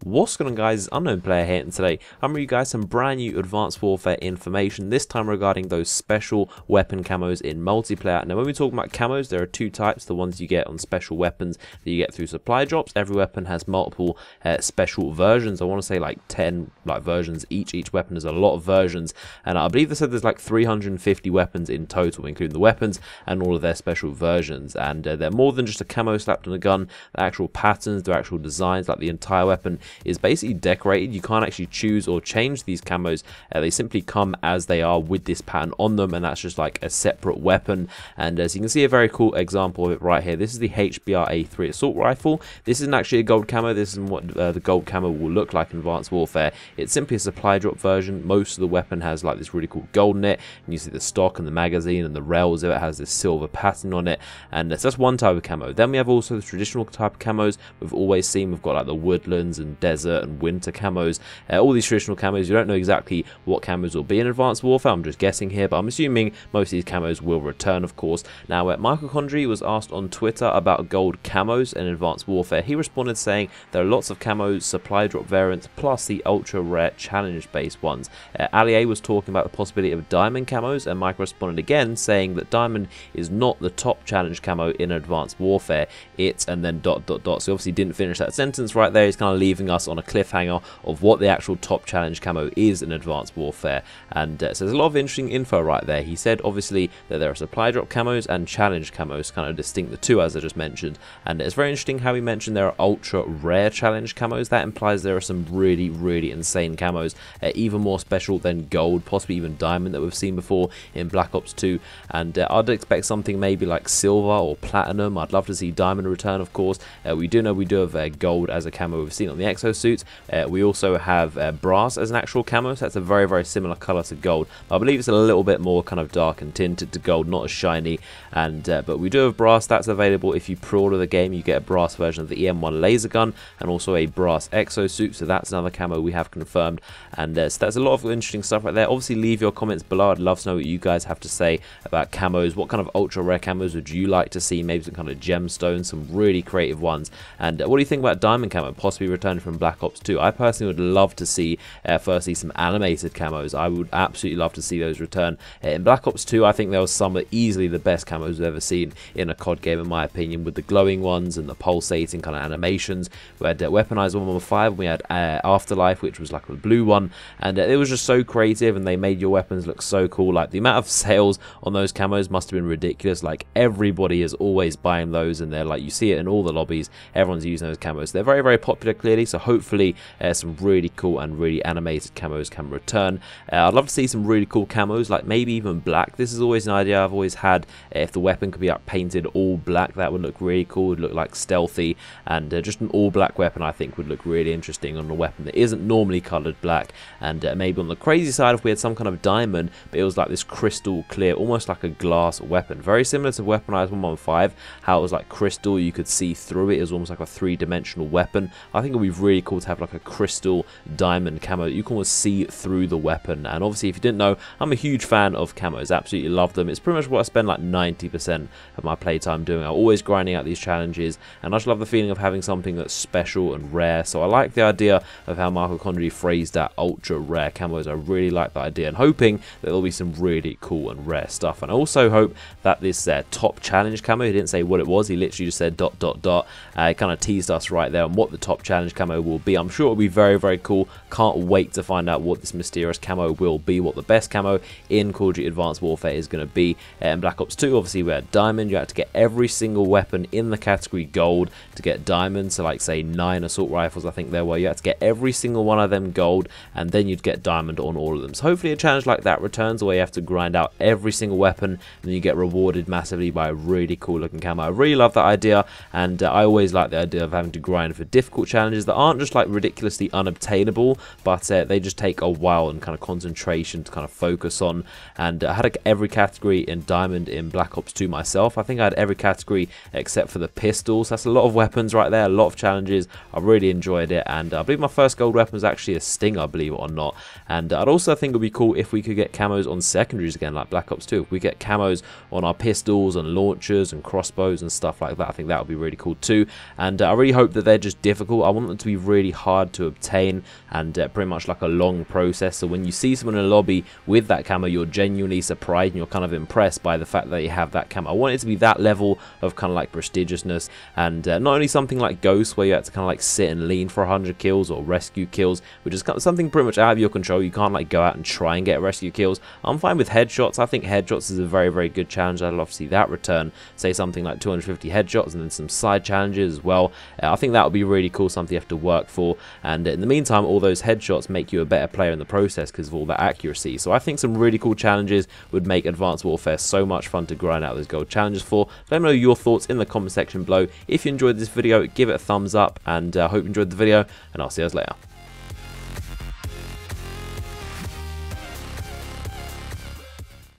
What's going on, guys? It's Unknown Player here, and today I'm bringing you guys some brand new Advanced Warfare information, this time regarding those special weapon camos in multiplayer. Now when we talk about camos, there are two types: the ones you get on special weapons that you get through supply drops. Every weapon has multiple special versions. I want to say like 10 versions each weapon has a lot of versions, and I believe they said there's like 350 weapons in total, including the weapons and all of their special versions. And they're more than just a camo slapped on a gun. The actual patterns, the actual designs, like the entire weapon is basically decorated. You can't actually choose or change these camos. They simply come as they are with this pattern on them, and that's just like a separate weapon. And as you can see, a very cool example of it right here. This is the HBR-A3 assault rifle. This isn't actually a gold camo. This isn't what the gold camo will look like in Advanced Warfare. It's simply a supply drop version. Most of the weapon has like this really cool gold in it, and you see the stock and the magazine and the rails of it has this silver pattern on it. And so that's one type of camo. Then we have also the traditional type of camos we've always seen. We've got like the woodlands and desert and winter camos, all these traditional camos. You don't know exactly what camos will be in Advanced Warfare. I'm just guessing here, but I'm assuming most of these camos will return, of course. Now, Michael Condrey was asked on Twitter about gold camos in Advanced Warfare. He responded saying there are lots of camos, supply drop variants, plus the ultra rare challenge based ones. Ali A was talking about the possibility of diamond camos, and Mike responded again saying that diamond is not the top challenge camo in Advanced Warfare. It's and then ... So obviously didn't finish that sentence right there. He's kind of leaving us on a cliffhanger of what the actual top challenge camo is in Advanced Warfare. And so there's a lot of interesting info right there. He said obviously that there are supply drop camos and challenge camos, kind of distinct the two, as I just mentioned. And it's very interesting how he mentioned there are ultra rare challenge camos. That implies there are some really insane camos, even more special than gold, possibly even diamond, that we've seen before in Black Ops 2. And I'd expect something maybe like silver or platinum. I'd love to see diamond return, of course. We do have gold as a camo we've seen on the exosuits. We also have brass as an actual camo, so that's a very similar color to gold. I believe it's a little bit more kind of dark and tinted to gold, not as shiny. And but we do have brass. That's available if you pre-order the game. You get a brass version of the EM1 laser gun and also a brass exosuit, so that's another camo we have confirmed. And so that's a lot of interesting stuff right there. Obviously leave your comments below. I'd love to know what you guys have to say about camos. What kind of ultra rare camos would you like to see? Maybe some kind of gemstones, some really creative ones. And what do you think about diamond camo possibly returning from Black Ops 2? I personally would love to see firstly some animated camos. I would absolutely love to see those return. In Black Ops 2, I think there was some of easily the best camos we've ever seen in a COD game, in my opinion, with the glowing ones and the pulsating kind of animations. We had Weaponized 115, we had Afterlife, which was like a blue one, and it was just so creative, and they made your weapons look so cool. Like the amount of sales on those camos must have been ridiculous. Like everybody is always buying those, and they're like, you see it in all the lobbies, everyone's using those camos. They're very popular, clearly, so hopefully some really cool and really animated camos can return. I'd love to see some really cool camos, like maybe even black. This is always an idea I've always had. If the weapon could be like painted all black, that would look really cool. It would look like stealthy, and just an all black weapon I think would look really interesting on a weapon that isn't normally colored black. And maybe on the crazy side, if we had some kind of diamond, but it was like this crystal clear, almost like a glass weapon, very similar to Weaponized 115, how it was like crystal, you could see through it. It was almost like a three-dimensional weapon. I think it would be really cool to have like a crystal diamond camo that you can almost see through the weapon. And obviously, if you didn't know, I'm a huge fan of camos. Absolutely love them. It's pretty much what I spend like 90% of my playtime doing. I'm always grinding out these challenges, and I just love the feeling of having something that's special and rare. So I like the idea of how Michael Condrey phrased that ultra rare camos. I really like that idea, and hoping that there'll be some really cool and rare stuff. And I also hope that this top challenge camo, he didn't say what it was, he literally just said ... kind of teased us right there on what the top challenge camo will be. I'm sure it'll be very cool. Can't wait to find out what this mysterious camo will be, what the best camo in Call of Duty Advanced Warfare is going to be. In Black Ops 2, obviously we had diamond. You had to get every single weapon in the category gold to get diamond. So like say 9 assault rifles, I think there were. You had to get every single one of them gold, and then you'd get diamond on all of them. So hopefully a challenge like that returns, where you have to grind out every single weapon, and then you get rewarded massively by a really cool looking camo. I really love that idea, and I always like the idea of having to grind for difficult challenges that aren't just like ridiculously unobtainable, but they just take a while and kind of concentration to kind of focus on. And I had every category in diamond in Black Ops 2 myself. I think I had every category except for the pistols. That's a lot of weapons right there, a lot of challenges. I really enjoyed it, and I believe my first gold weapon was actually a stinger, believe it or not. And I'd also think it would be cool if we could get camos on secondaries again, like Black Ops 2. If we get camos on our pistols and launchers and crossbows and stuff like that, I think that would be really cool too. And I really hope that they're just difficult. I want them to be really hard to obtain and pretty much like a long process. So when you see someone in a lobby with that camo, you're genuinely surprised and you're kind of impressed by the fact that you have that camo. I want it to be that level of kind of like prestigiousness, and not only something like Ghost where you have to kind of like sit and lean for 100 kills or rescue kills, which is kind of something pretty much out of your control. You can't like go out and try and get rescue kills. I'm fine with headshots. I think headshots is a very, very good challenge. I'd love to see that return. Say something like 250 headshots and then some side challenges as well. I think that would be really cool, something you have to work for, and in the meantime all those headshots make you a better player in the process because of all that accuracy. So I think some really cool challenges would make Advanced Warfare so much fun to grind out those gold challenges for. Let me know your thoughts in the comment section below. If you enjoyed this video, give it a thumbs up, and I hope you enjoyed the video, and I'll see you guys later.